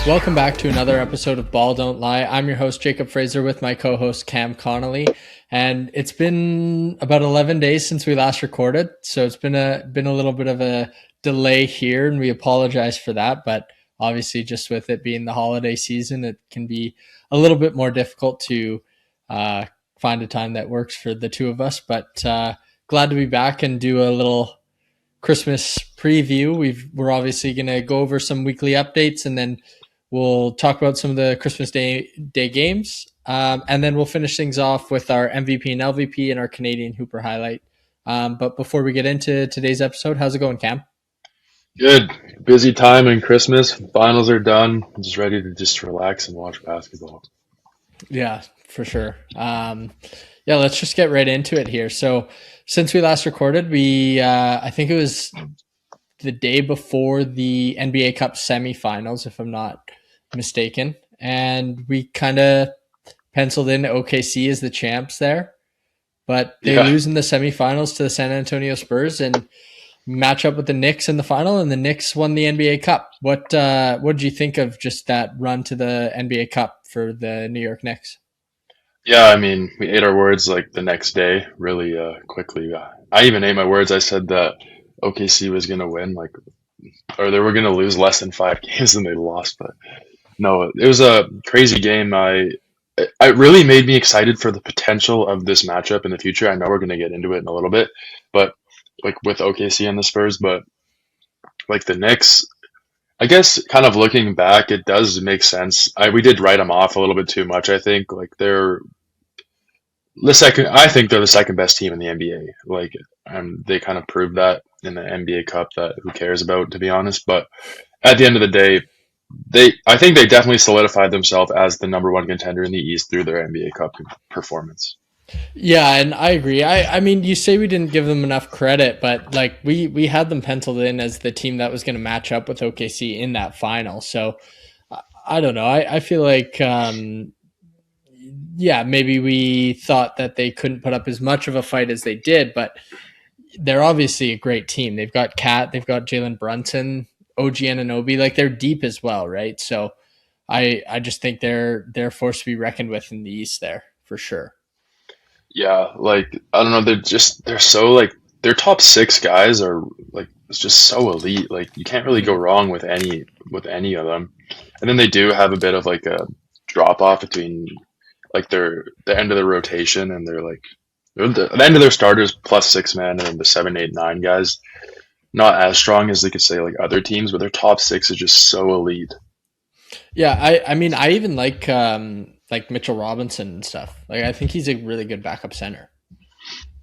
Welcome back to another episode of Ball Don't Lie. I'm your host, Jacob Fraser, with my co-host, Cam Connolly. And it's been about 11 days since we last recorded, so it's been a little bit of a delay here, and we apologize for that. But obviously, just with it being the holiday season, it can be a little bit more difficult to find a time that works for the two of us. But glad to be back and do a little Christmas preview. We're obviously going to go over some weekly updates, and then we'll talk about some of the Christmas Day games, and then we'll finish things off with our MVP and LVP and our Canadian Hooper highlight. But before we get into today's episode, how's it going, Cam? Good. Busy time in Christmas. Finals are done. I'm just ready to just relax and watch basketball. Yeah, for sure. Let's just get right into it here. So since we last recorded, I think it was the day before the NBA Cup semifinals, if I'm not mistaken, and we kind of penciled in OKC as the champs there, but they lose in the semifinals to the San Antonio Spurs and match up with the Knicks in the final, and the Knicks won the NBA Cup. What did you think of just that run to the NBA Cup for the New York Knicks? Yeah, I mean, we ate our words like the next day really quickly. I even ate my words. I said that OKC was going to win, or they were going to lose less than 5 games and they lost. But no, it was a crazy game. It really made me excited for the potential of this matchup in the future. I know we're going to get into it in a little bit, but like with OKC and the Spurs, but like the Knicks, I guess kind of looking back, it does make sense. We did write them off a little bit too much. I think I think they're the second best team in the NBA. They kind of proved that in the NBA Cup. That who cares about, to be honest. But at the end of the day, I think they definitely solidified themselves as the number one contender in the East through their NBA Cup performance. Yeah, and I agree. I mean, you say we didn't give them enough credit, but like we had them penciled in as the team that was going to match up with OKC in that final. So I don't know. I feel like maybe we thought that they couldn't put up as much of a fight as they did, but they're obviously a great team. They've got Kat, they've got Jalen Brunson, OG Anunoby, like they're deep as well, right? So I just think they're a force to be reckoned with in the East there for sure. Yeah, like I don't know, they're so like their top 6 guys are like it's just so elite. Like you can't really go wrong with any of them. And then they do have a bit of like a drop off between like the end of the rotation and the end of their starters plus 6 men, and then the 7, 8, 9 guys not as strong as they could say like other teams, but their top 6 is just so elite. Yeah, I mean I even like Mitchell Robinson and stuff. Like I think he's a really good backup center.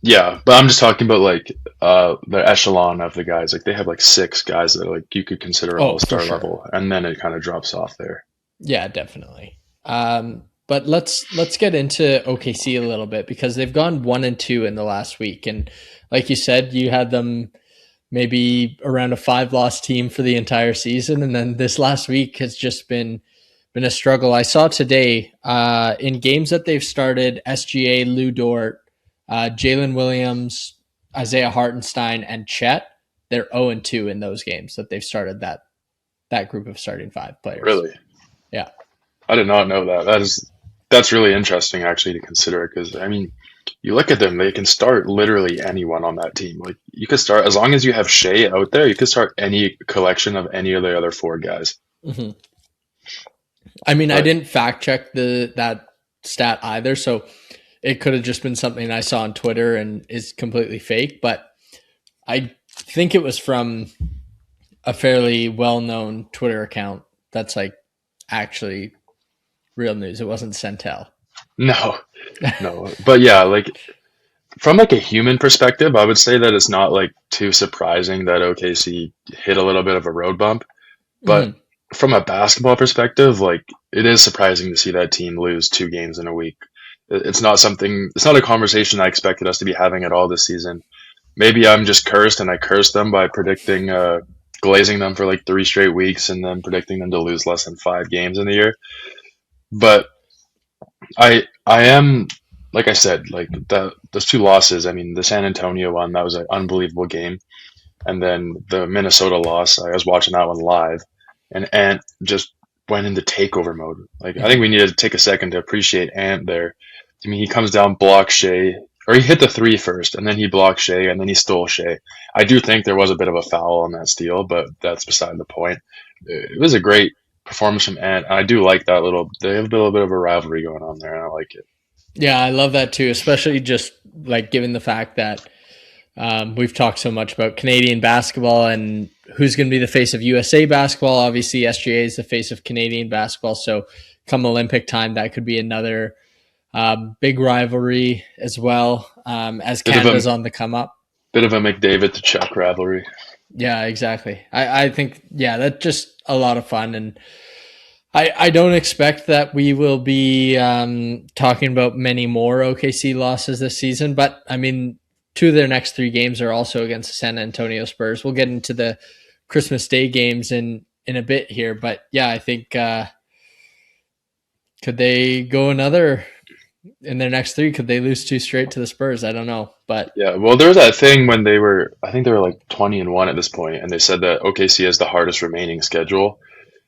Yeah, but I'm just talking about like the echelon of the guys. Like they have like 6 guys that like you could consider all-star level, and then it kind of drops off there. Yeah, definitely. But let's get into OKC a little bit because they've gone 1-2 in the last week, and like you said, you had them maybe around a 5-loss team for the entire season, and then this last week has just been a struggle. I saw today in games that they've started, SGA, Lou Dort, Jalen Williams, Isaiah Hartenstein, and Chet, they're 0-2 in those games that they've started that group of starting 5 players. Really? Yeah. I did not know that. That's really interesting actually to consider, because I mean, you look at them, they can start literally anyone on that team. Like you could start, as long as you have Shea out there, you could start any collection of any of the other 4 guys. Mm-hmm. I mean, I didn't fact check that stat either, so it could have just been something I saw on Twitter and is completely fake, but I think it was from a fairly well-known Twitter account that's like actually real news. It wasn't Centel. No. But yeah, like from like a human perspective, I would say that it's not like too surprising that OKC hit a little bit of a road bump, but from a basketball perspective, like it is surprising to see that team lose 2 games in a week. It's not a conversation I expected us to be having at all this season. Maybe I'm just cursed and I cursed them by predicting, glazing them for like 3 straight weeks and then predicting them to lose less than 5 games in the year. But I am, like I said, like those 2 losses, I mean, the San Antonio one, that was an unbelievable game. And then the Minnesota loss, I was watching that one live, and Ant just went into takeover mode. Like I think Mhm. we need to take a second to appreciate Ant there. I mean, he comes down, blocks Shea, or he hit the three first, and then he blocked Shea, and then he stole Shea. I do think there was a bit of a foul on that steal, but that's beside the point. It was a great performance from Ant. I do like that little. They have a little bit of a rivalry going on there, and I like it. Yeah, I love that too, especially just like given the fact that we've talked so much about Canadian basketball and who's going to be the face of USA basketball. Obviously, SGA is the face of Canadian basketball. So, come Olympic time, that could be another big rivalry as well, as Bit of a Canada's on the come up. bit of a McDavid to Chuck rivalry. Yeah, exactly. I think, yeah, that's just a lot of fun. And I don't expect that we will be talking about many more OKC losses this season, but I mean, two of their next three games are also against the San Antonio Spurs. We'll get into the Christmas Day games in a bit here, but yeah, I think could they go another in their next three? Could they lose two straight to the Spurs? I don't know, but Yeah, well, there was that thing when they were, I think they were like 20-1 at this point, and they said that OKC has the hardest remaining schedule,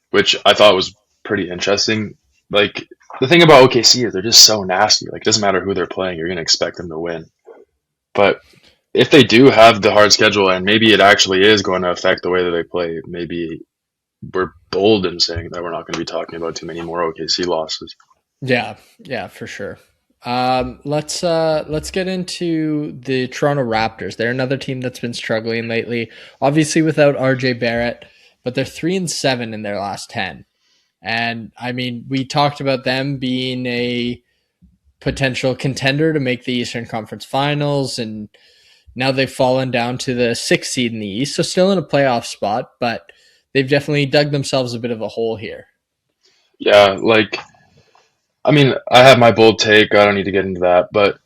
which I thought was pretty interesting. Like the thing about OKC is they're just so nasty. Like it doesn't matter who they're playing, you're gonna expect them to win. But if they do have the hard schedule, and maybe it actually is going to affect the way that they play, maybe we're bold in saying that we're not going to be talking about too many more OKC losses. yeah, for sure. Let's get into the Toronto Raptors. They're another team that's been struggling lately. Obviously without RJ Barrett, but they're 3-7 in their last 10. And I mean, we talked about them being a potential contender to make the Eastern Conference Finals, and now they've fallen down to the sixth seed in the East, so still in a playoff spot, but they've definitely dug themselves a bit of a hole here. Yeah, like I mean, I have my bold take. I don't need to get into that, but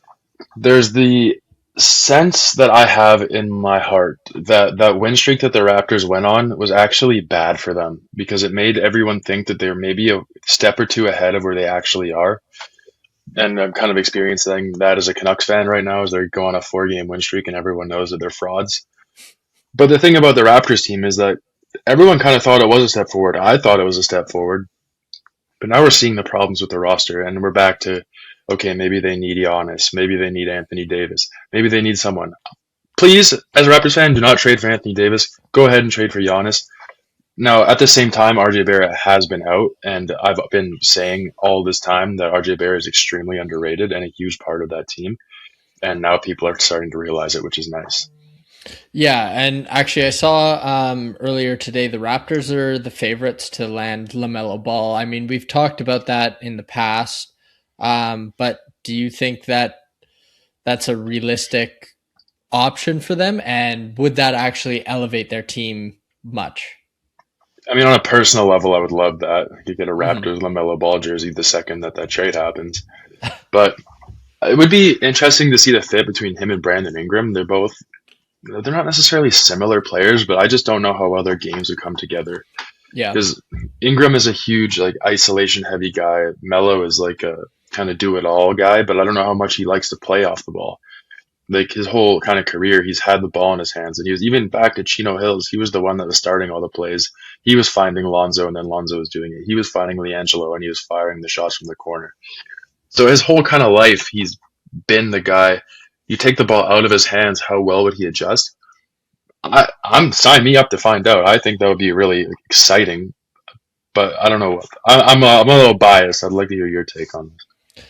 there's the sense that I have in my heart that that win streak that the Raptors went on was actually bad for them because it made everyone think that they're maybe a step or two ahead of where they actually are. And I'm kind of experiencing that as a Canucks fan right now as they're going on a 4 game win streak and everyone knows that they're frauds. But the thing about the Raptors team is that everyone kind of thought it was a step forward. I thought it was a step forward. But now we're seeing the problems with the roster, and we're back to, okay, maybe they need Giannis, maybe they need Anthony Davis, maybe they need someone. Please, as a Raptors fan, do not trade for Anthony Davis. Go ahead and trade for Giannis. Now, at the same time, RJ Barrett has been out, and I've been saying all this time that RJ Barrett is extremely underrated and a huge part of that team. And now people are starting to realize it, which is nice. Yeah, and actually, I saw earlier today the Raptors are the favorites to land Lamelo Ball. I mean, we've talked about that in the past, but do you think that that's a realistic option for them, and would that actually elevate their team much? I mean, on a personal level, I would love that. You get a Hmm. Raptors LaMelo Ball jersey the second that that trade happens. But it would be interesting to see the fit between him and Brandon Ingram. They're not necessarily similar players, but I just don't know how well their games would come together. Yeah, Because Ingram is a huge like isolation heavy guy. Melo is like a kind of do it all guy, but I don't know how much he likes to play off the ball. Like his whole kind of career, he's had the ball in his hands, and he was even back at Chino Hills. He was the one that was starting all the plays. He was finding Lonzo, and then Lonzo was doing it. He was finding Liangelo, and he was firing the shots from the corner. So his whole kind of life, he's been the guy. You take the ball out of his hands, how well would he adjust? I'm sign me up to find out. I think that would be really exciting, but I don't know. I'm a little biased. I'd like to hear your take on this.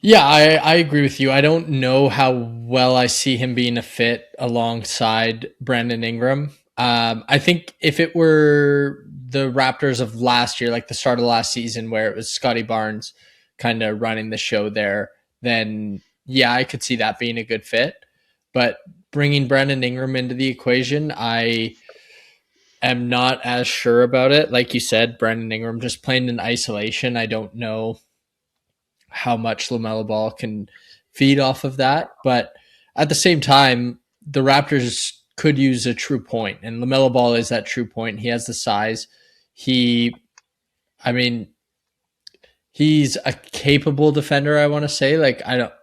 yeah, I agree with you. I don't know how well I see him being a fit alongside Brandon Ingram. I think if it were the Raptors of last year, like the start of last season, where it was Scotty Barnes kind of running the show there, then yeah, I could see that being a good fit. But bringing Brandon Ingram into the equation, I am not as sure about it. Like you said, Brandon Ingram just playing in isolation. I don't know how much Lamelo Ball can feed off of that. But at the same time, the Raptors could use a true point, and Lamelo Ball is that true point. He has the size. He, I mean, he's a capable defender. I want to say, like I don't.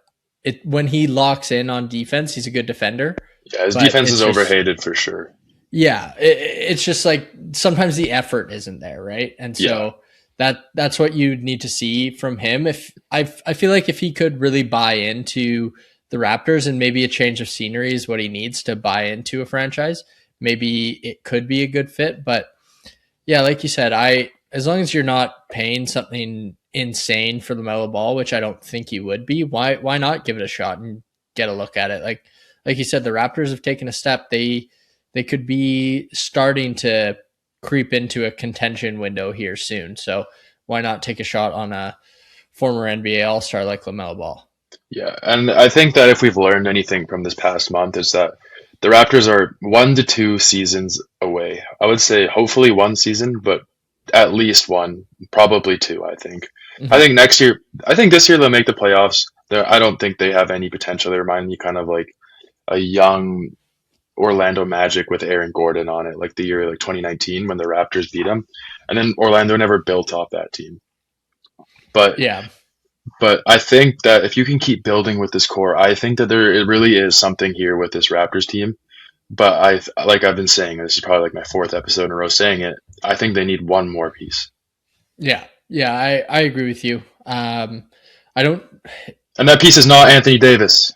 It when he locks in on defense, he's a good defender. Yeah, his But defense it's is just overhated for sure. yeah, it's just like sometimes the effort isn't there, right? And Yeah, so That's what you need to see from him. If I feel like if he could really buy into the Raptors, and maybe a change of scenery is what he needs to buy into a franchise, maybe it could be a good fit. But yeah, like you said, I as long as you're not paying something insane for the Lamelo Ball, which I don't think you would be, why not give it a shot and get a look at it? Like you said, the Raptors have taken a step. They could be starting to creep into a contention window here soon. So why not take a shot on a former NBA All Star like Lamelo Ball? Yeah, and I think that if we've learned anything from this past month is that the Raptors are 1 to 2 seasons away. I would say hopefully one season, but at least one, probably two, I think. I Mm-hmm. think next year, I think this year they'll make the playoffs. I don't think they have any potential. They remind me kind of like a young Orlando Magic with Aaron Gordon on it, like the year like 2019 when the Raptors beat them. And then Orlando never built off that team. But Yeah, But I think that if you can keep building with this core, I think that there it really is something here with this Raptors team. But like I've been saying, this is probably like my fourth episode in a row saying it. I think they need one more piece, yeah, I agree with you. I don't. and that piece is not Anthony Davis.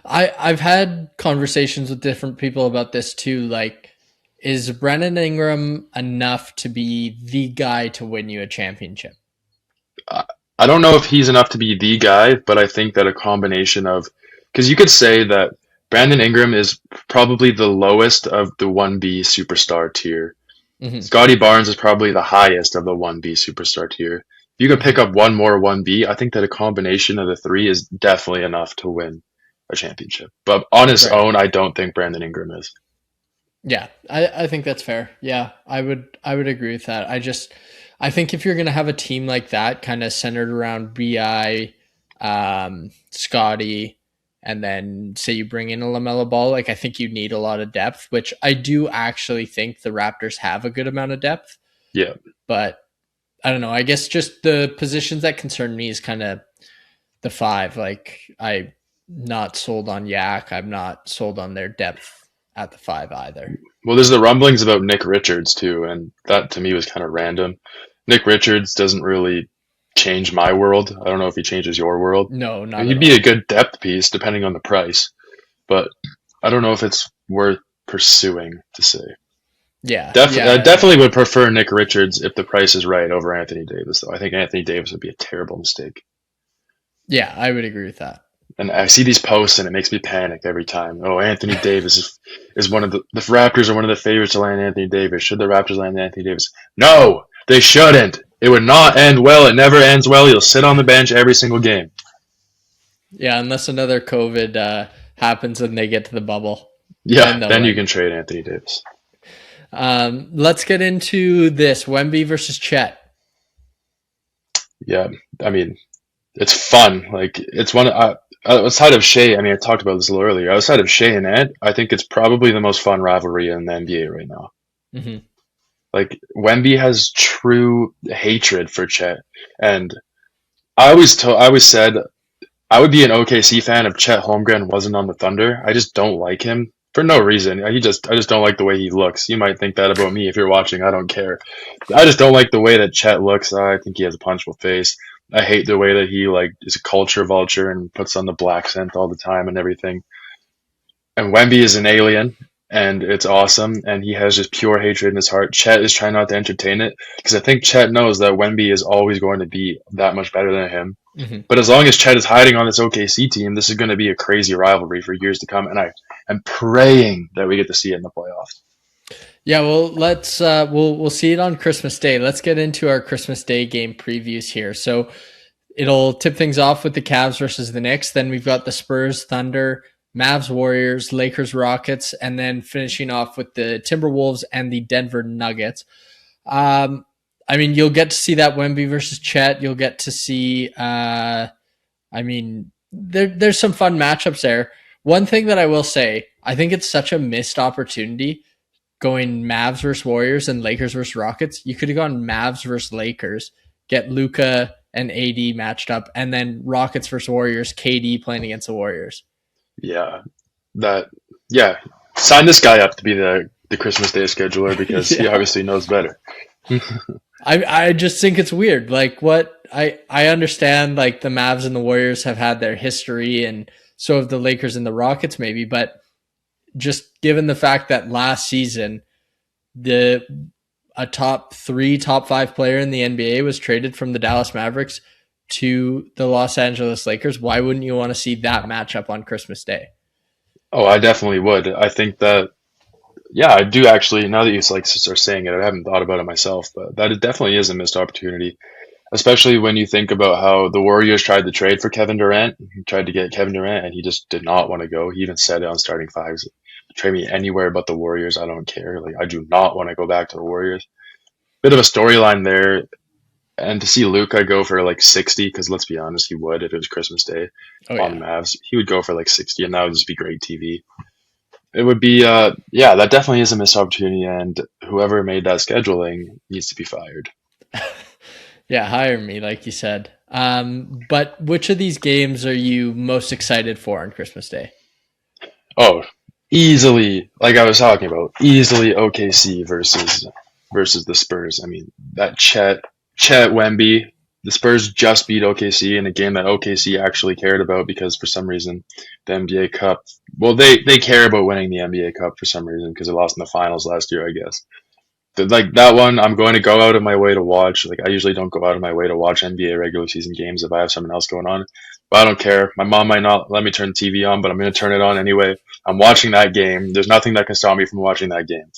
I've had conversations with different people about this too. Like, is Brandon Ingram enough to be the guy to win you a championship? I I don't know if he's enough to be the guy, but I think that a combination of because you could say that Brandon Ingram is probably the lowest of the 1B superstar tier. Hmm. Scotty Barnes is probably the highest of the 1B superstar tier. If you could pick Hmm. up one more 1B, I think that a combination of the three is definitely enough to win a championship. But on his Right. own, I don't think Brandon Ingram is. Yeah, I think that's fair. Yeah, I would agree with that. I think if you're gonna have a team like that, kind of centered around Bi, Scotty, and then say you bring in a Lamella Ball, like I think you need a lot of depth, which I do actually think the Raptors have a good amount of depth. Yeah. But I don't know. I guess just the positions that concern me is kind of the five. Like I'm not sold on Yak. I'm not sold on their depth at the five either. Well, there's the rumblings about Nick Richards too, and that to me was kind of random. Nick Richards doesn't really change my world. I don't know if he changes your world. No, not at He'd be a all. good depth piece depending on the price, but I don't know if it's worth pursuing to say. Yeah, I yeah, definitely would prefer Nick Richards if the price is right over Anthony Davis, though. I think Anthony Davis would be a terrible mistake. yeah. I would agree with that. And I see these posts and it makes me panic every time. Oh, Anthony Davis is one of the Raptors are one of the favorites to land Anthony Davis. Should the Raptors land Anthony Davis? No, they shouldn't. It would not end well. It never ends well. You'll sit on the bench every single game. Yeah, unless another COVID happens and they get to the bubble, then Yeah, they'll then you land. can trade Anthony Davis. Let's get into this Wemby versus Chet. Yeah, I mean, it's fun. Like it's one outside of Shea. I mean, I talked about this a little earlier. Outside of Shea and Ant, I think it's probably the most fun rivalry in the NBA right now. Hmm. Like Wemby has true hatred for Chet, and I always said I would be an OKC fan if Chet Holmgren wasn't on the Thunder. I just don't like him for no reason. I just don't like the way he looks. You might think that about me if you're watching. I don't care. I just don't like the way that Chet looks. I think he has a punchable face. I hate the way that he like is a culture vulture and puts on the black scent all the time and everything. And Wemby is an alien, and it's awesome. And he has just pure hatred in his heart. Chet is trying not to entertain it because I think Chet knows that Wemby is always going to be that much better than him. Hmm. But as long as Chet is hiding on this OKC team, this is going to be a crazy rivalry for years to come. And I am praying that we get to see it in the playoffs. Yeah, well, let's we'll see it on Christmas Day. Let's get into our Christmas Day game previews here. So it'll tip things off with the Cavs versus the Knicks. Then we've got the Spurs, Thunder, Mavs, Warriors, Lakers, Rockets, and then finishing off with the Timberwolves and the Denver Nuggets. Um, I mean, you'll get to see that Wemby versus Chet. You'll get to see. I mean, there's some fun matchups there. One thing that I will say, I think it's such a missed opportunity going Mavs versus Warriors and Lakers versus Rockets. You could have gone Mavs versus Lakers, get Luca and AD matched up, and then Rockets versus Warriors, KD playing against the Warriors. Yeah, that yeah. Sign this guy up to be the Christmas Day scheduler because he Yeah. obviously knows better. I just think it's weird. Like what I understand like the Mavs and the Warriors have had their history and so have the Lakers and the Rockets maybe, but just given the fact that last season the a top 3, top 5 player in the NBA was traded from the Dallas Mavericks to the Los Angeles Lakers, why wouldn't you want to see that matchup on Christmas Day? Oh, I definitely would. I think that, yeah, I do actually. Now that you like start saying it, I haven't thought about it myself, but that it definitely is a missed opportunity. Especially when you think about how the Warriors tried to trade for Kevin Durant. He tried to get Kevin Durant, and he just did not want to go. He even said it on Starting Fives, "Trade me anywhere but the Warriors. I don't care. Like I do not want to go back to the Warriors." Bit of a storyline there, and to see Luka go for like 60, because let's be honest, he would if it was Christmas Day Oh on yeah. the Mavs. He would go for like 60, and that would just be great TV. It would be, yeah, that definitely is a missed opportunity, and whoever made that scheduling needs to be fired. Yeah, hire me, like you said. But which of these games are you most excited for on Christmas Day? Oh, easily, like I was talking about, easily OKC versus the Spurs. I mean, that Chet Wemby, the Spurs just beat OKC in a game that OKC actually cared about because for some reason the NBA Cup. Well, they care about winning the NBA Cup for some reason because they lost in the finals last year, I guess. Like that one, I'm going to go out of my way to watch. Like I usually don't go out of my way to watch NBA regular season games if I have something else going on. But I don't care. My mom might not let me turn the TV on, but I'm going to turn it on anyway. I'm watching that game. There's nothing that can stop me from watching that game.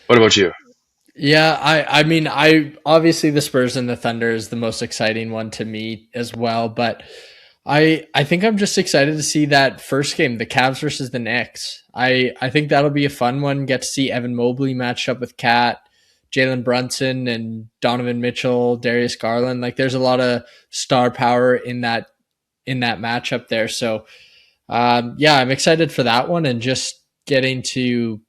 What about you? Yeah, I mean I obviously the Spurs and the Thunder is the most exciting one to me as well, but I think I'm just excited to see that first game, the Cavs versus the Knicks. I think that'll be a fun one. Get to see Evan Mobley matched up with Cat, Jalen Brunson, and Donovan Mitchell, Darius Garland. Like there's a lot of star power in that matchup there. So yeah, I'm excited for that one and just getting to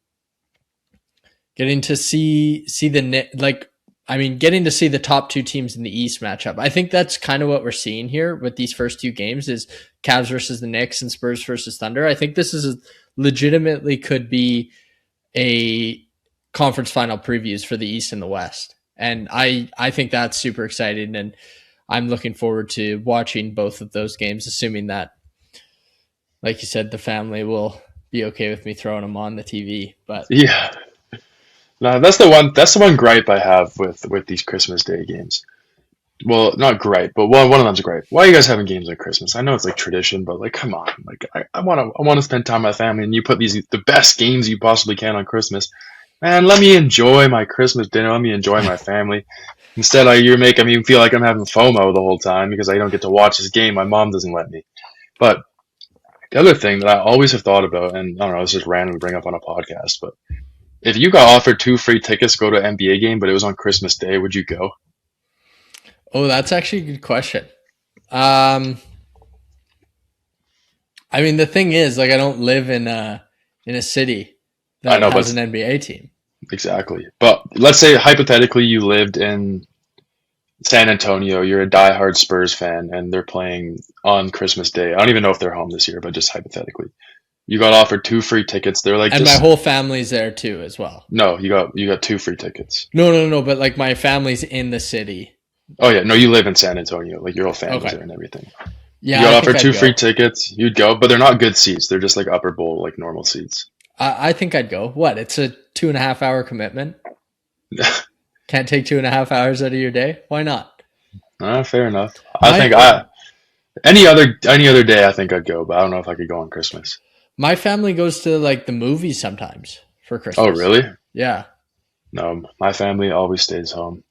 see the like I mean getting to see the top 2 teams in the East matchup. I think that's kind of what we're seeing here with these first 2 games is Cavs versus the Knicks and Spurs versus Thunder. I think this is legitimately could be a conference final previews for the East and the West. And I think that's super exciting and I'm looking forward to watching both of those games, assuming that, like you said, the family will be okay with me throwing them on the TV. But Yeah, no, that's the one. That's the one gripe I have with these Christmas Day games. Well, not gripe, but one of them's a gripe. Why are you guys having games on Christmas? I know it's like tradition, but like, come on. Like, I want to spend time with my family, and you put the best games you possibly can on Christmas. Man, let me enjoy my Christmas dinner. Let me enjoy my family. Instead, you're making me feel like I'm having FOMO the whole time because I don't get to watch this game. My mom doesn't let me. But the other thing that I always have thought about, and I don't know, it's just random to bring up on a podcast, but if you got offered 2 free tickets to go to an NBA game, but it was on Christmas Day, would you go? oh, that's actually a good question. Um, I mean, the thing is, like, I don't live in a city I that know, has but an NBA team. exactly. But let's say hypothetically you lived in San Antonio, you're a diehard Spurs fan, and they're playing on Christmas Day. I don't even know if they're home this year, but just hypothetically. You got offered 2 free tickets. They're like, And my just whole family's there too, as well. no, you got 2 free tickets. No. But like my family's in the city. Oh yeah, no, you live in San Antonio. Like your whole family's Okay. there and everything. You Yeah, got I think offered I'd two free go. tickets, you'd go, but they're not good seats. They're just like upper bowl, like normal seats. I think I'd go. What? It's a 2.5 hour commitment. Can't take 2.5 hours out of your day. Why not? Fair enough. I think My any other day I think I'd go, but I don't know if I could go on Christmas. my family goes to like the movies sometimes for Oh Christmas. really? Yeah. No, my family always stays home.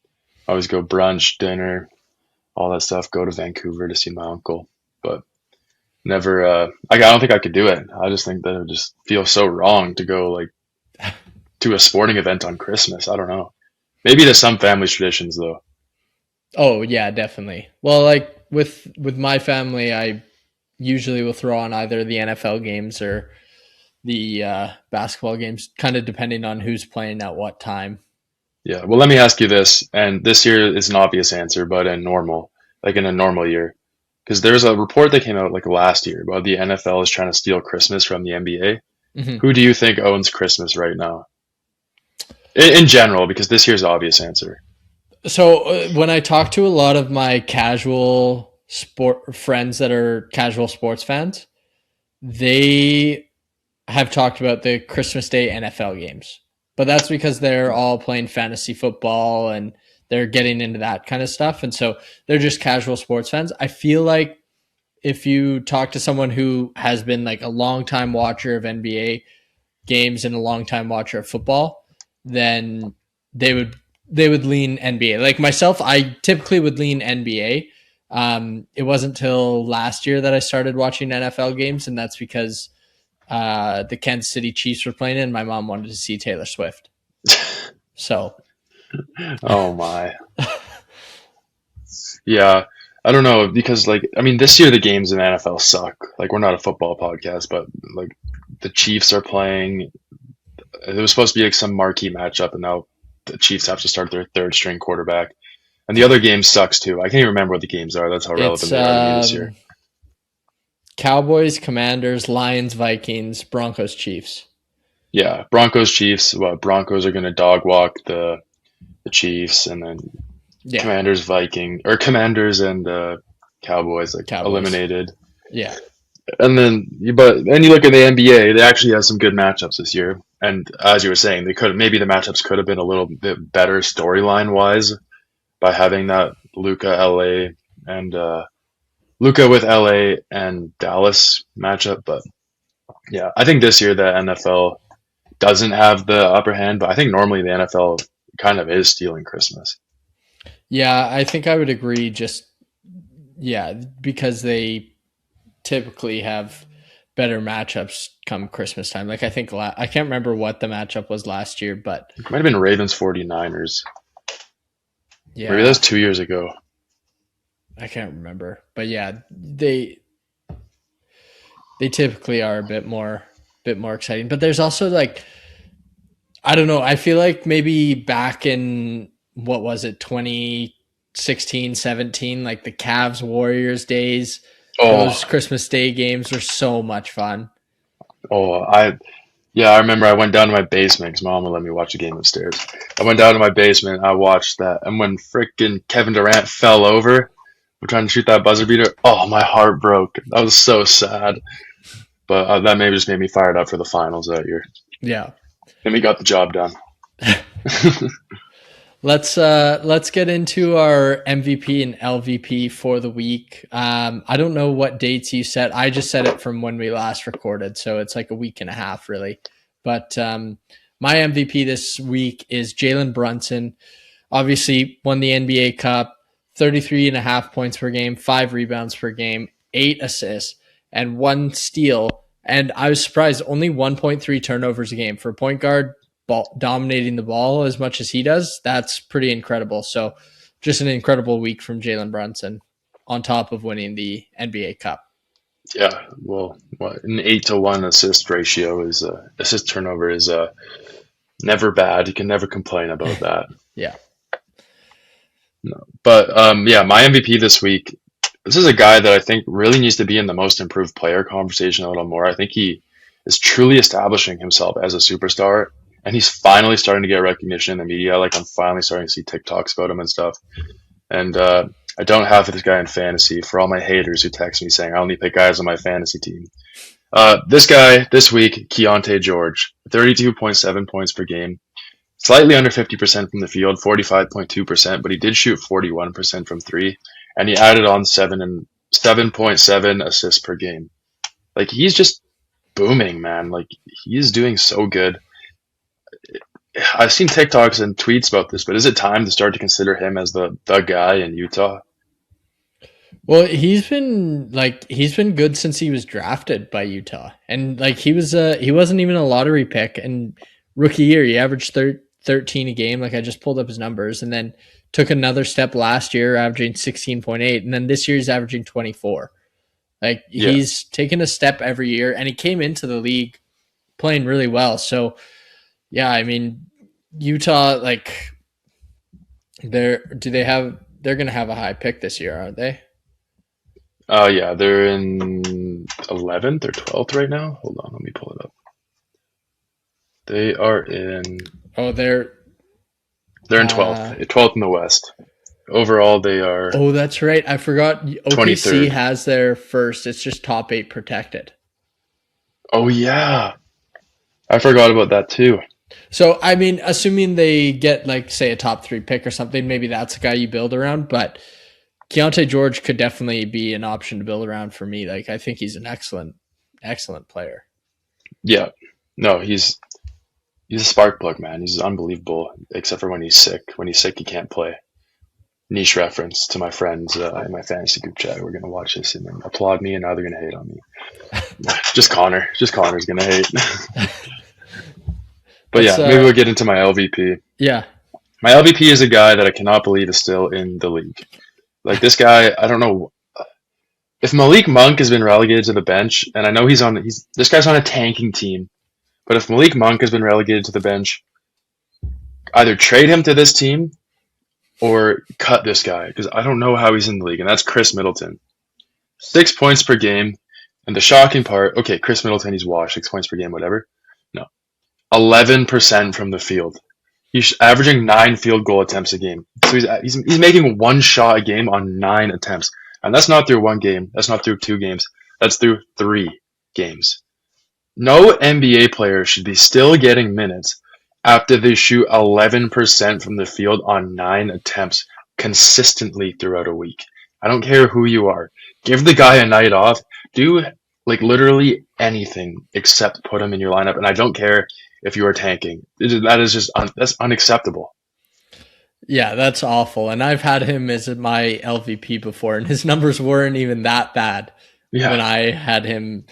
Always go brunch, dinner, all that stuff. Go to Vancouver to see my uncle, but never. I don't think I could do it. I just think that it would just feel so wrong to go like to a sporting event on Christmas. I don't know. Maybe to some families' traditions though. Oh yeah, definitely. Well, like with my family, I usually will throw on either the NFL games or the basketball games, kind of depending on who's playing at what time. Yeah. Well, let me ask you this, and this year is an obvious answer, but in a normal year, because there's a report that came out like last year about the NFL is trying to steal Christmas from the NBA. Hmm. Who do you think owns Christmas right now? In general, because this year's the obvious answer. So when I talk to a lot of my casual sport friends that are casual sports fans, they have talked about the Christmas Day NFL games. But that's because they're all playing fantasy football and they're getting into that kind of stuff. And so they're just casual sports fans. I feel like if you talk to someone who has been like a long time watcher of NBA games and a long time watcher of football, then they would they would lean NBA. Like myself, I typically would lean NBA. It wasn't till last year that I started watching NFL games, and that's because the Kansas City Chiefs were playing, and my mom wanted to see Taylor Swift. So, Oh my. Yeah. I don't know because like I mean this year the games in the NFL suck. Like we're not a football podcast, but like the Chiefs are playing. It was supposed to be like some marquee matchup, and now the Chiefs have to start their third string quarterback. And the other game sucks too. I can't even remember what the games are. That's how it's relevant they are to me this year. Cowboys, Commanders, Lions, Vikings, Broncos, Chiefs. Yeah, Broncos, Chiefs. Well, Broncos are going to dog walk the Chiefs, and then Yeah, Commanders, Viking, or Commanders and Cowboys like Cowboys. eliminated. Yeah, And then, but then you look at the NBA, they actually have some good matchups this year. And as you were saying, they could maybe the matchups could have been a little bit better storyline wise by having that Luca LA and Luca with LA and Dallas matchup. But yeah, I think this year the NFL doesn't have the upper hand, but I think normally the NFL kind of is stealing Christmas. yeah. I think I would agree. Just yeah, because they typically have better matchups come Christmas time. Like I think I can't remember what the matchup was last year, but It might have been Ravens 49ers. Maybe that was yeah, 2 years ago. I can't remember. But yeah, they typically are a bit more exciting. But there's also like I don't know, I feel like maybe back in what was it 2016, 17, like the Cavs Warriors days, those Oh, Christmas Day games were so much fun. oh, yeah, I remember I went down to my basement because mom would let me watch a game upstairs. I went down to my basement, I watched that, and when frickin' Kevin Durant fell over, we're trying to shoot that buzzer beater. Oh, my heart broke. That was so sad. But that maybe just made me fired up for the finals that year, Yeah. and we got the job done. Let's get into our MVP and LVP for the week. I don't know what dates you set. I just set it from when we last recorded, so it's like a week and a half really. But my MVP this week is Jalen Brunson. Obviously won the NBA Cup, 33 and a half points per game, 5 rebounds per game, 8 assists, and 1 steal. And I was surprised, only 1.3 turnovers a game for a point guard dominating the ball as much as he does. That's pretty incredible. So just an incredible week from Jalen Brunson on top of winning the NBA Cup. Yeah, well, an 8-to-1 assist ratio is assist turnover is never bad. You can never complain about that. Yeah. No. But yeah, my MVP this week. This is a guy that I think really needs to be in the most improved player conversation a little more. I think he is truly establishing himself as a superstar, and he's finally starting to get recognition in the media. Like I'm finally starting to see TikToks about him and stuff. And I don't have this guy in fantasy. For all my haters who text me saying I only pick guys on my fantasy team, this guy this week, Keontae George, 32.7 points per game, slightly under 50% from the field, 45.2%, but he did shoot 41% from three, and he added on 7.7 assists per game. Like he's just booming, man. Like he's doing so good. I've seen TikToks and tweets about this, but is it time to start to consider him as the guy in Utah? Well, he's been good since he was drafted by Utah. And like he wasn't even a lottery pick, and rookie year he averaged 13 a game. Like I just pulled up his numbers, and then took another step last year averaging 16.8, and then this year he's averaging 24. Like Yeah, he's taken a step every year, and he came into the league playing really well. So yeah, I mean Utah, like they're gonna have a high pick this year, aren't they? yeah, they're in 11th or 12th right now. Hold on, let me pull it up. They are in Oh, They're in 12th, 12th in the West. Overall, they are Oh, that's right. I forgot OKC 23rd. has their first. It's just top 8 protected. Oh yeah, I forgot about that too. So, I mean, assuming they get, like, say, a top 3 pick or something, maybe that's a guy you build around. But Keontae George could definitely be an option to build around for me. Like, I think he's an excellent player. Yeah, no, he's a spark plug, man. He's unbelievable, except for when he's sick. When he's sick, he can't play. Niche reference to my friends in my fantasy group chat. We're gonna watch this and then applaud me, and now they're gonna hate on me. Just Connor. Just Connor's gonna hate. But yeah, maybe we'll get into my LVP. Yeah. My LVP is a guy that I cannot believe is still in the league. Like this guy, I don't know if Malik Monk has been relegated to the bench, and I know this guy's on a tanking team. But if Malik Monk has been relegated to the bench, either trade him to this team or cut this guy because I don't know how he's in the league, and that's Chris Middleton. 6 points per game, and the shocking part, okay, Chris Middleton, he's washed, 6 points per game, whatever. No, 11% from the field. He's averaging 9 field goal attempts a game. So he's making one shot a game on 9 attempts. And that's not through one game. That's not through 2 games. That's through 3 games. No NBA player should be still getting minutes after they shoot 11% from the field on 9 attempts consistently throughout a week. I don't care who you are. Give the guy a night off. Do like literally anything except put him in your lineup. And I don't care if you are tanking. That is just that's unacceptable. Yeah, that's awful. And I've had him as my LVP before, and his numbers weren't even that bad when I had him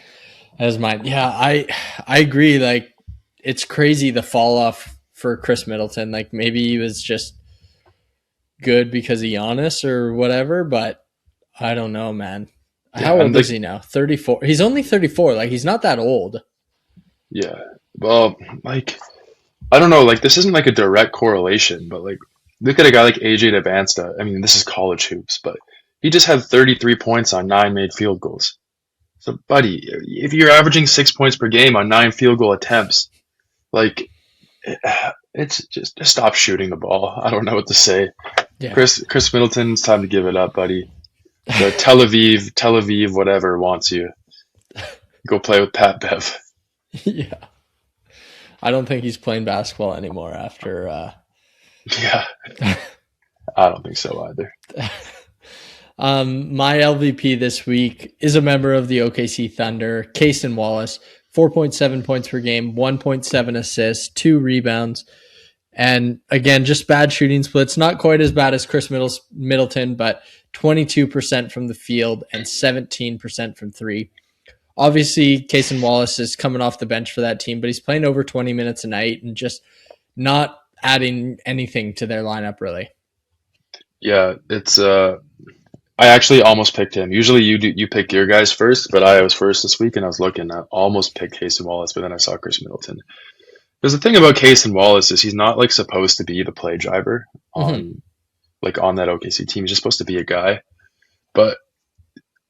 as mine. Yeah, I agree. Like, it's crazy the fall off for Chris Middleton. Like, maybe he was just good because of Giannis or whatever, but I don't know, man. How old is he now? 34. He's only 34. Like, he's not that old. Yeah. Well, like, I don't know. Like, this isn't like a direct correlation, but like, look at a guy like AJ Debasta. I mean, this is college hoops, but he just had 33 points on 9 made field goals. So, buddy, if you're averaging 6 points per game on 9 field goal attempts, like, it's just stop shooting the ball. I don't know what to say. Yeah. Chris Middleton, it's time to give it up, buddy. The Tel Aviv, whatever wants you. Go play with Pat Bev. Yeah. I don't think he's playing basketball anymore after. Yeah. I don't think so either. My LVP this week is a member of the OKC Thunder, Cason Wallace, 4.7 points per game, 1.7 assists, 2 rebounds. And again, just bad shooting splits. Not quite as bad as Chris Middleton, but 22% from the field and 17% from 3. Obviously, Cason Wallace is coming off the bench for that team, but he's playing over 20 minutes a night and just not adding anything to their lineup, really. Yeah, it's I actually almost picked him. Usually you pick your guys first, but I was first this week, and I was looking. I almost picked Cason Wallace, but then I saw Chris Middleton. Because the thing about Cason Wallace is he's not like supposed to be the play driver on on that OKC team. He's just supposed to be a guy, but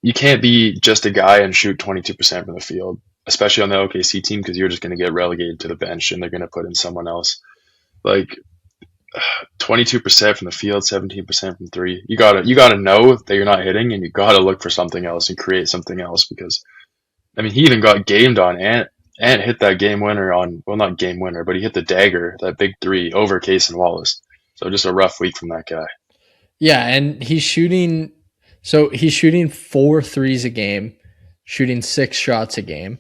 you can't be just a guy and shoot 22% from the field, especially on the OKC team, because you're just going to get relegated to the bench and they're going to put in someone else. Like 22% from the field, 17% from 3. You gotta know that you're not hitting, and you gotta look for something else and create something else. Because I mean, he even got gamed on and hit that game winner on, well, not game winner, but he hit the dagger, that big 3 over Cason Wallace. So just a rough week from that guy. Yeah, and he's shooting 4 threes a game, shooting 6 shots a game.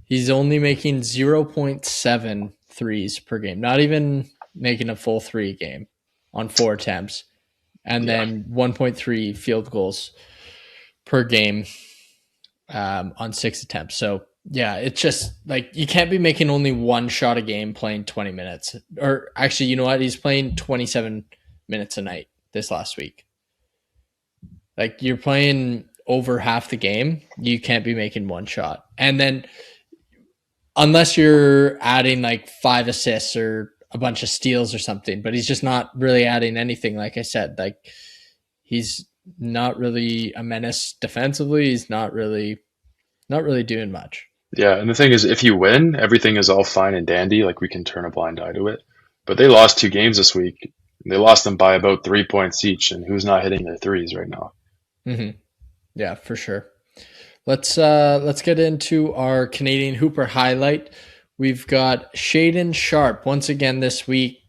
He's only making 0.7 threes per game, not even making a full 3 game on 4 attempts, and then 1.3 field goals per game on 6 attempts. So yeah, it's just like you can't be making only 1 shot a game playing 20 minutes. Or actually, you know what? He's playing 27 minutes a night this last week. Like, you're playing over half the game, you can't be making 1 shot. And then unless you're adding like 5 assists or a bunch of steals or something, but he's just not really adding anything. Like I said, like, he's not really a menace defensively. He's not really doing much. Yeah, and the thing is, if you win, everything is all fine and dandy. Like, we can turn a blind eye to it. But they lost 2 games this week. They lost them by about 3 points each, and who's not hitting their threes right now? Mm-hmm. Yeah, for sure. Let's get into our Canadian Hooper highlight. We've got Shaden Sharp once again this week.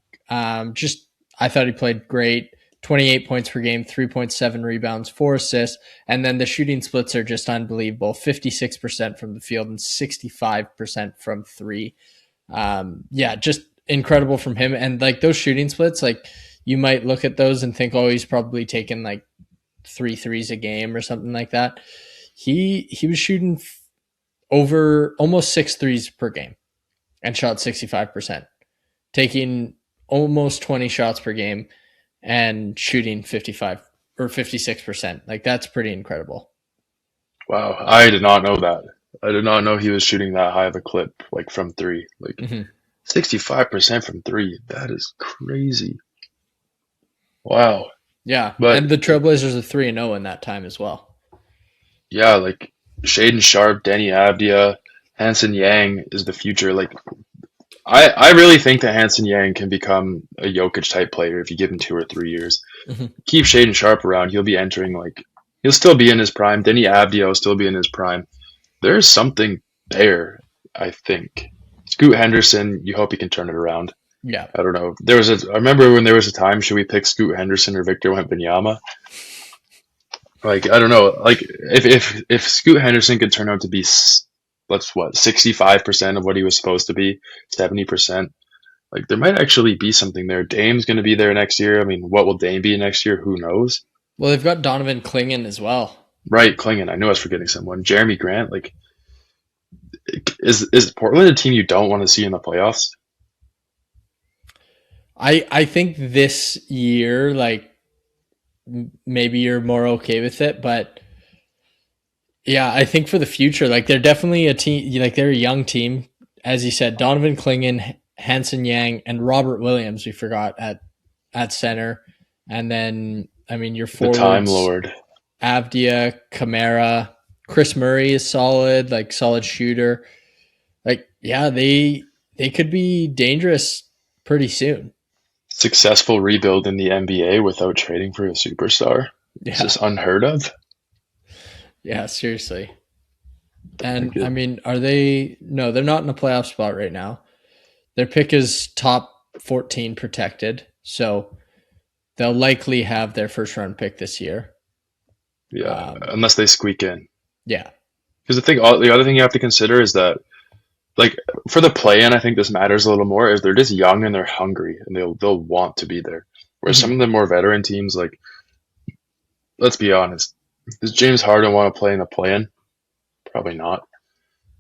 Just I thought he played great. 28 points per game, 3.7 rebounds, 4 assists, and then the shooting splits are just unbelievable. 56% from the field and 65% from three. Yeah, just incredible from him. And like those shooting splits, like you might look at those and think, oh, he's probably taken like 3 threes a game or something like that. He was shooting over almost 6 threes per game and shot 65%, taking almost 20 shots per game and shooting 55 or 56%. Like that's pretty incredible. Wow, I did not know that. I did not know he was shooting that high of a clip, like from three. Like Mm-hmm. 65% from three. That is crazy. Wow. Yeah, But and the Trailblazers are 3-0 in that time as well. yeah, like Shaden Sharp, Denny Avdia, Hanson Yang is the future. Like I really think that Hanson Yang can become a Jokic type player if you give him 2 or 3 years. Mm-hmm. Keep Shaden Sharp around, he'll be entering like he'll still be in his prime. Denny Avdia will still be in his prime. There's something there, I think. Scoot Henderson, you hope he can turn it around. Yeah. I don't know. I remember when there was a time, should we pick Scoot Henderson or Victor Wembanyama? Like I don't know. Like if Scoot Henderson could turn out to be 65% of what he was supposed to be, 70%. Like there might actually be something there. Dame's going to be there next year. I mean, what will Dame be next year? Who knows? Well, they've got Donovan Clingan as well. Right, Klingon. I knew I was forgetting someone. Jeremy Grant. Like, is Portland a team you don't want to see in the playoffs? I think this year, like maybe you're more okay with it, but yeah, I think for the future, like they're definitely a team. Like they're a young team, as you said. Donovan Clingan, Hanson Yang, and Robert Williams. We forgot at center, and then I mean your The Time forwards: Lord. Avdia, Kamara, Chris Murray is solid, like solid shooter. Like yeah, they could be dangerous pretty soon. Successful rebuild in the NBA without trading for a superstar. It's Yeah, just unheard of. yeah, seriously. Like And I it, mean, are they? No, they're not in a playoff spot right now. Their pick is top 14 protected, so they'll likely have their first round pick this year. yeah, Um, unless they squeak in. yeah. Because the other thing you have to consider is that, like, for the play-in, I think this matters a little more. Is they're just young and they're hungry and they'll want to be there. Whereas some Mhm. of the more veteran teams, like, let's be honest, does James Harden want to play in the play-in? Probably not.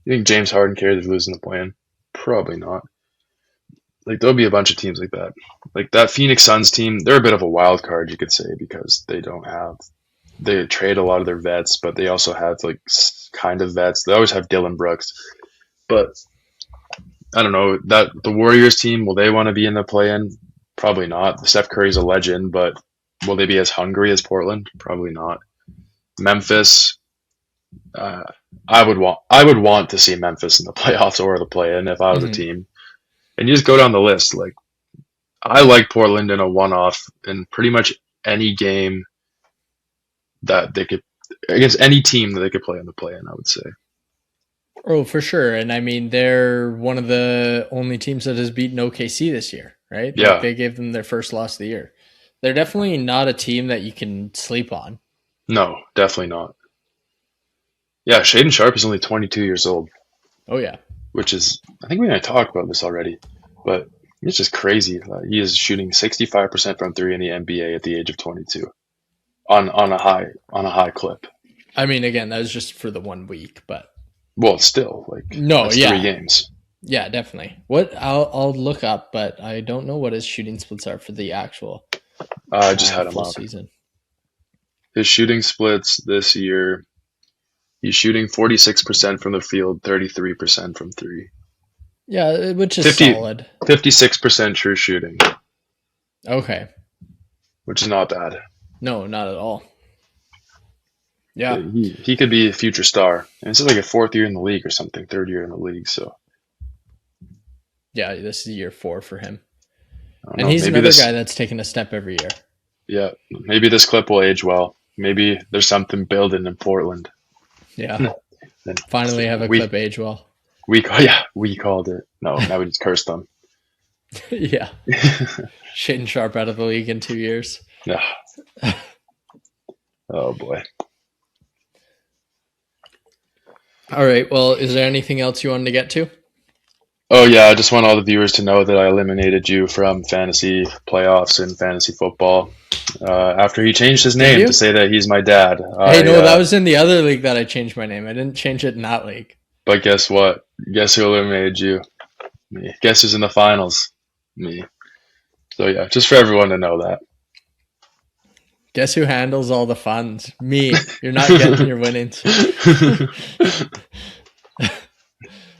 You think James Harden cares if losing the play-in? Probably not. Like there'll be a bunch of teams like that. Like that Phoenix Suns team, they're a bit of a wild card, you could say, because they trade a lot of their vets, but they also have like kind of vets. They always have Dylan Brooks, but I don't know that the Warriors team, will they want to be in the play-in? Probably not. Steph Curry's a legend, but will they be as hungry as Portland? Probably not. Memphis, uh, I would want to see Memphis in the playoffs or the play-in if I was a Mhm. team. And you just go down the list. Like I like Portland in a one-off in pretty much any game that they could against any team that they could play in the play-in. I would say. Oh, for sure. And I mean, they're one of the only teams that has beaten OKC this year, right? Like Yeah, they gave them their first loss of the year. They're definitely not a team that you can sleep on. no, definitely not. Yeah, Shaden Sharp is only 22 years old, Oh yeah. which is I think we might talk about this already, but it's just crazy. He is shooting 65% from three in the NBA at the age of 22 on a high clip. I mean, again, that was just for the 1 week, but Well, still like no, that's three yeah, games. yeah, definitely. What I'll look up, but I don't know what his shooting splits are for the actual I just had him full up. season. His shooting splits this year. He's shooting 46% from the field, 33% from three. Yeah, which is 50, solid. 56% true shooting, Okay, which is not bad. no, not at all. Yeah, He could be a future star. And this is like a fourth year in the league or something, third year in the league. So yeah, this is year 4 for him. I don't And know. he's Maybe another this, guy that's taken a step every year. yeah, maybe this clip will age well. Maybe there's something building in Portland. Yeah. Then Finally have a we clip age well. yeah, we called it. No, now we just cursed them. Yeah. Shaden Sharp out of the league in 2 years. Yeah. Oh boy. All right. Well, is there anything else you wanted to get to? Oh yeah, I just want all the viewers to know that I eliminated you from fantasy playoffs and fantasy football. After he changed his Did name to you? say that he's my dad. Hey, no, that was in the other league that I changed my name. I didn't change it in that league. But guess what? Guess who eliminated you? Me. Guess who's in the finals? Me. So yeah, just for everyone to know that. Guess who handles all the funds? Me. You're not getting your winnings.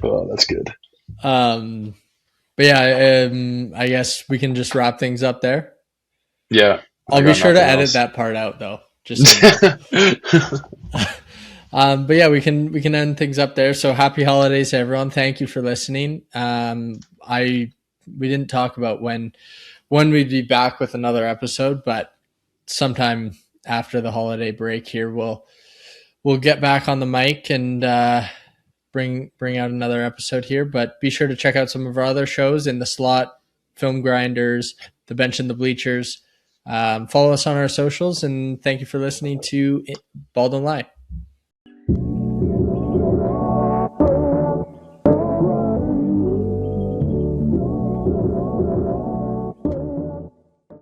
Well, that's good. But yeah, I guess we can just wrap things up there. Yeah. I'll be sure to edit that part out though. Just so you know. But yeah, we can end things up there. So happy holidays to everyone. Thank you for listening. We didn't talk about when we'd be back with another episode, but sometime after the holiday break here, we'll get back on the mic and bring out another episode here. But be sure to check out some of our other shows in the slot, Film Grinders, the Bench and the Bleachers. Follow us on our socials, and thank you for listening to Ball Don't Lie.